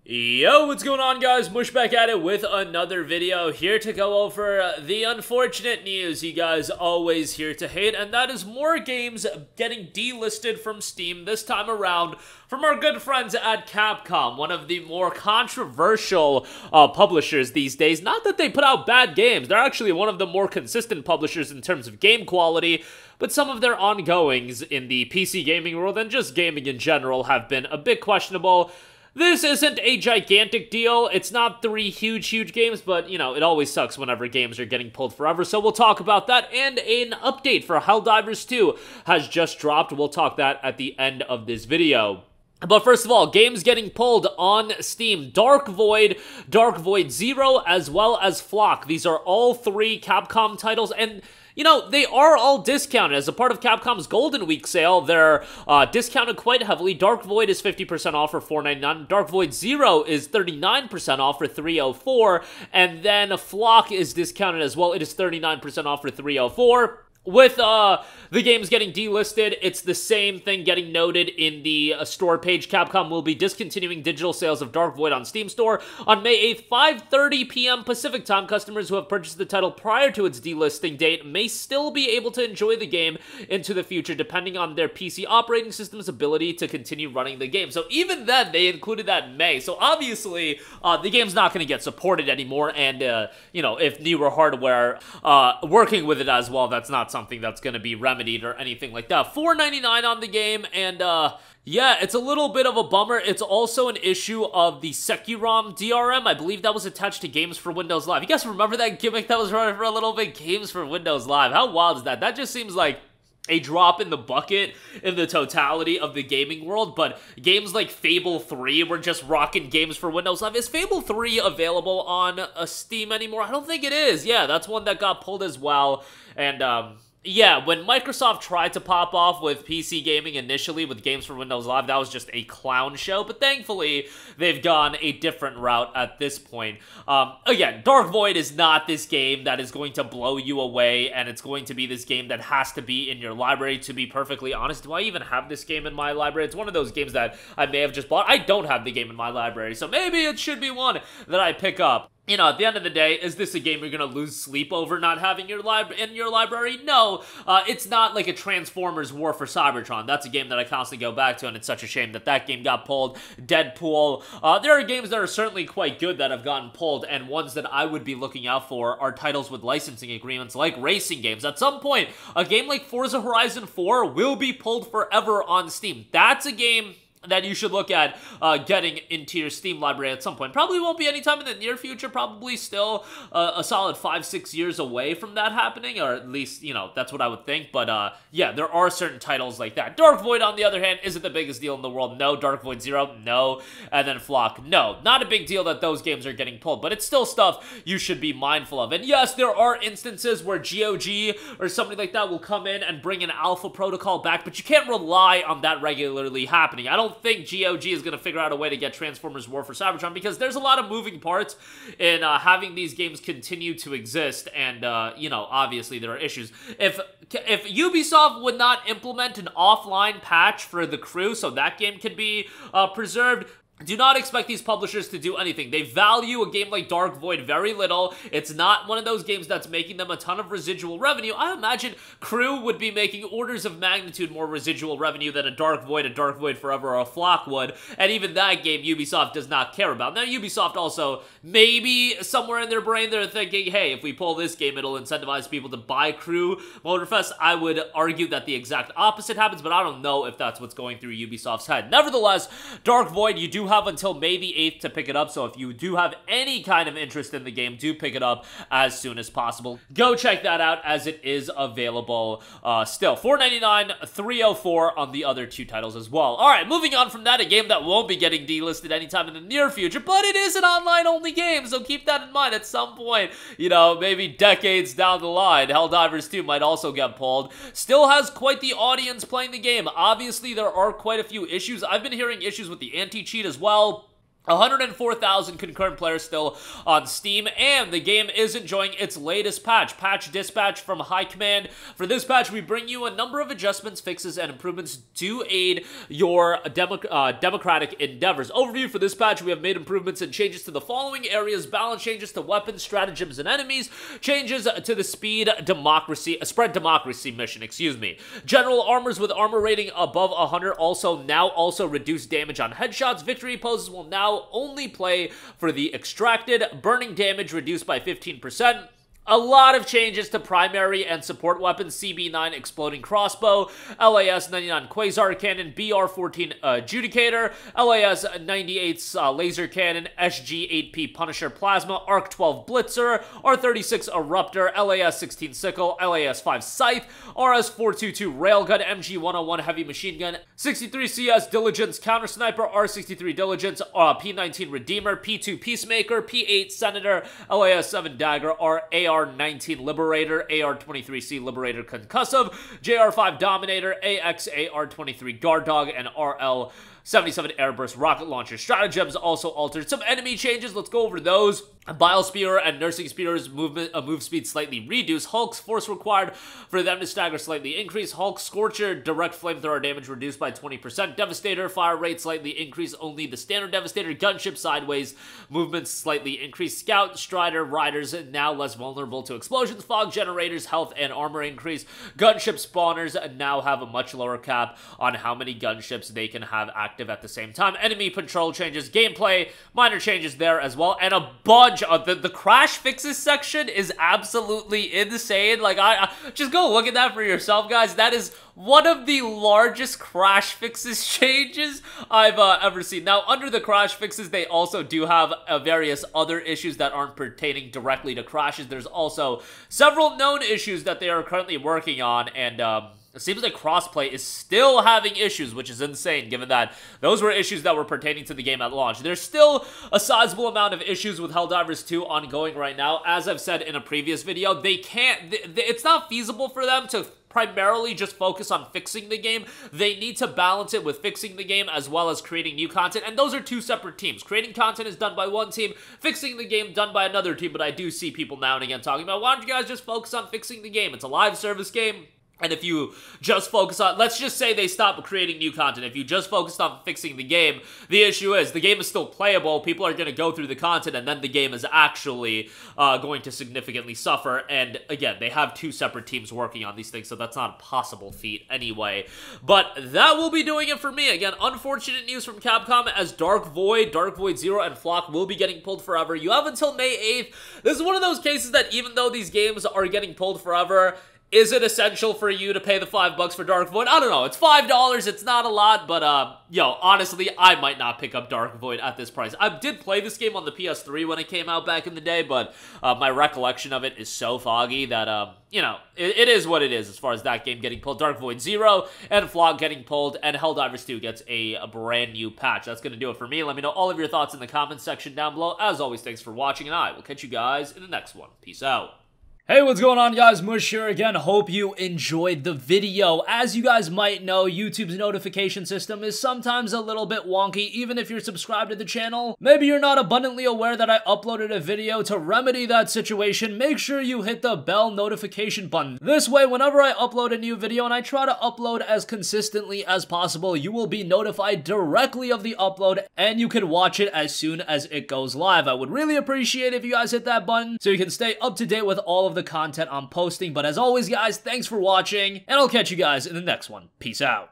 Yo, what's going on, guys? Mush back at it with another video, here to go over the unfortunate news you guys always hear to hate, and that is more games getting delisted from Steam this time around from our good friends at Capcom, one of the more controversial publishers these days. Not that they put out bad games, they're actually one of the more consistent publishers in terms of game quality, but some of their ongoings in the PC gaming world and just gaming in general have been a bit questionable. This isn't a gigantic deal. It's not three huge games, but, you know, it always sucks whenever games are getting pulled forever, so we'll talk about that, and an update for Helldivers 2 has just dropped. We'll talk that at the end of this video. But first of all, games getting pulled on Steam. Dark Void, Dark Void Zero, as well as Flock. These are all three Capcom titles, and you know, they are all discounted. As a part of Capcom's Golden Week sale, they're discounted quite heavily. Dark Void is 50% off for $4.99. Dark Void Zero is 39% off for $3.04. And then Flock is discounted as well. It is 39% off for $3.04. With the games getting delisted, it's the same thing getting noted in the store page. Capcom will be discontinuing digital sales of Dark Void on Steam Store on May 8th, 5:30 p.m. Pacific Time. Customers who have purchased the title prior to its delisting date may still be able to enjoy the game into the future, depending on their PC operating system's ability to continue running the game. So even then, they included that in May. So obviously, the game's not going to get supported anymore, and, you know, if newer hardware working with it as well, that's not something that's going to be remedied or anything like that. $4.99 on the game, and yeah, it's a little bit of a bummer. It's also an issue of the Securom DRM. I believe that was attached to Games for Windows Live. You guys remember that gimmick that was running for a little bit? Games for Windows Live. How wild is that? That just seems like a drop in the bucket in the totality of the gaming world, but games like Fable 3 were just rocking Games for Windows Live. Is Fable 3 available on Steam anymore? I don't think it is. Yeah, that's one that got pulled as well, and yeah, when Microsoft tried to pop off with PC gaming initially with Games for Windows Live, that was just a clown show, but thankfully, they've gone a different route at this point. Again, Dark Void is not this game that is going to blow you away, and it's going to be this game that has to be in your library, to be perfectly honest. Do I even have this game in my library? It's one of those games that I may have just bought. I don't have the game in my library, so maybe it should be one that I pick up. You know, at the end of the day, is this a game you're gonna lose sleep over not having in your library? No, it's not like a Transformers War for Cybertron. That's a game that I constantly go back to, and it's such a shame that that game got pulled. Deadpool. There are games that are certainly quite good that have gotten pulled, and ones that I would be looking out for are titles with licensing agreements like racing games. At some point, a game like Forza Horizon 4 will be pulled forever on Steam. That's a game that you should look at getting into your Steam library at some point. Probably won't be anytime in the near future, probably still a solid 5-6 years away from that happening, or at least, you know, that's what I would think, but yeah, there are certain titles like that. Dark Void, on the other hand, isn't the biggest deal in the world. No. Dark Void Zero, no. And then Flock, no. Not a big deal that those games are getting pulled, but it's still stuff you should be mindful of. And yes, there are instances where GOG or something like that will come in and bring an alpha protocol back, but you can't rely on that regularly happening. I don't think GOG is going to figure out a way to get Transformers War for Cybertron, because there's a lot of moving parts in having these games continue to exist, and you know, obviously there are issues. If Ubisoft would not implement an offline patch for The Crew so that game can be preserved, do not expect these publishers to do anything. They value a game like Dark Void very little. It's not one of those games that's making them a ton of residual revenue. I imagine Crew would be making orders of magnitude more residual revenue than a Dark Void Forever, or a Flock would, and even that game Ubisoft does not care about. Now, Ubisoft also, maybe somewhere in their brain, they're thinking, hey, if we pull this game, it'll incentivize people to buy Crew Motorfest. I would argue that the exact opposite happens, but I don't know if that's what's going through Ubisoft's head. Nevertheless, Dark Void, you do have until May the 8th to pick it up, so if you do have any kind of interest in the game, do pick it up as soon as possible. Go check that out, as it is available still. $4.99, $3.04 on the other two titles as well. Alright, moving on from that, a game that won't be getting delisted anytime in the near future, but it is an online-only game, so keep that in mind. At some point, you know, maybe decades down the line, Helldivers 2 might also get pulled. Still has quite the audience playing the game. Obviously, there are quite a few issues. I've been hearing issues with the anti-cheat as well. 104,000 concurrent players still on Steam, and the game is enjoying its latest patch, Patch Dispatch from High Command. For this patch, we bring you a number of adjustments, fixes, and improvements to aid your democratic endeavors. Overview for this patch, we have made improvements and changes to the following areas: balance changes to weapons, stratagems, and enemies, changes to the spread democracy mission, General armors with armor rating above 100 also reduce damage on headshots. Victory poses will now only play for the extracted. Burning damage reduced by 15%. A lot of changes to primary and support weapons: CB9 exploding crossbow, LAS-99 quasar cannon, BR-14 adjudicator, LAS-98 laser cannon, SG-8P Punisher plasma, ARC-12 blitzer, R-36 eruptor, LAS-16 sickle, LAS-5 scythe, RS-422 railgun, MG-101 heavy machine gun, 63 CS diligence counter sniper, R-63 diligence, P-19 redeemer, P-2 peacemaker, P-8 senator, LAS-7 dagger, AR-19 Liberator, AR-23C Liberator Concussive, JR-5 Dominator, AXAR-23 Guard Dog, and RL-77 Airburst Rocket Launcher. Stratagems also altered. Some enemy changes, let's go over those. Bile Spear and Nursing Spear's move speed slightly reduced. Hulk's force required for them to stagger slightly increased. Hulk Scorcher direct flamethrower damage reduced by 20%. Devastator fire rate slightly increased. Only the standard Devastator gunship sideways movements slightly increased. Scout Strider riders now less vulnerable to explosions. Fog generators health and armor increase. Gunship spawners now have a much lower cap on how many gunships they can have active at the same time. Enemy patrol changes. Gameplay minor changes there as well, and a bunch. The crash fixes section is absolutely insane. Like, I just go look at that for yourself, guys. That is one of the largest crash fixes changes I've ever seen. Now, under the crash fixes, they also do have various other issues that aren't pertaining directly to crashes. There's also several known issues that they are currently working on, and it seems like crossplay is still having issues, which is insane, given that those were issues that were pertaining to the game at launch. There's still a sizable amount of issues with Helldivers 2 ongoing right now. As I've said in a previous video, it's not feasible for them to primarily just focus on fixing the game. They need to balance it with fixing the game as well as creating new content, and those are two separate teams. Creating content is done by one team, fixing the game done by another team, but I do see people now and again talking about, why don't you guys just focus on fixing the game? It's a live service game. And if you just focus on, let's just say they stop creating new content. If you just focused on fixing the game, the issue is the game is still playable. People are going to go through the content, and then the game is actually going to significantly suffer. And again, they have two separate teams working on these things, so that's not a possible feat anyway. But that will be doing it for me. Again, unfortunate news from Capcom, as Dark Void Zero, and Flock will be getting pulled forever. You have until May 8th. This is one of those cases that even though these games are getting pulled forever, is it essential for you to pay the $5 for Dark Void? I don't know. It's $5. It's not a lot, but, honestly, I might not pick up Dark Void at this price. I did play this game on the PS3 when it came out back in the day, but my recollection of it is so foggy that, it is what it is as far as that game getting pulled. Dark Void Zero and Flock getting pulled, and Helldivers 2 gets a brand new patch. That's going to do it for me. Let me know all of your thoughts in the comments section down below. As always, thanks for watching, and I will catch you guys in the next one. Peace out. Hey, what's going on, guys? Mush here again. Hope you enjoyed the video. As you guys might know, YouTube's notification system is sometimes a little bit wonky, even if you're subscribed to the channel. Maybe you're not abundantly aware that I uploaded a video. To remedy that situation, make sure you hit the bell notification button. This way, whenever I upload a new video, and I try to upload as consistently as possible, you will be notified directly of the upload, and you can watch it as soon as it goes live. I would really appreciate if you guys hit that button so you can stay up to date with all of the content I'm posting. But as always, guys, thanks for watching, and I'll catch you guys in the next one. Peace out.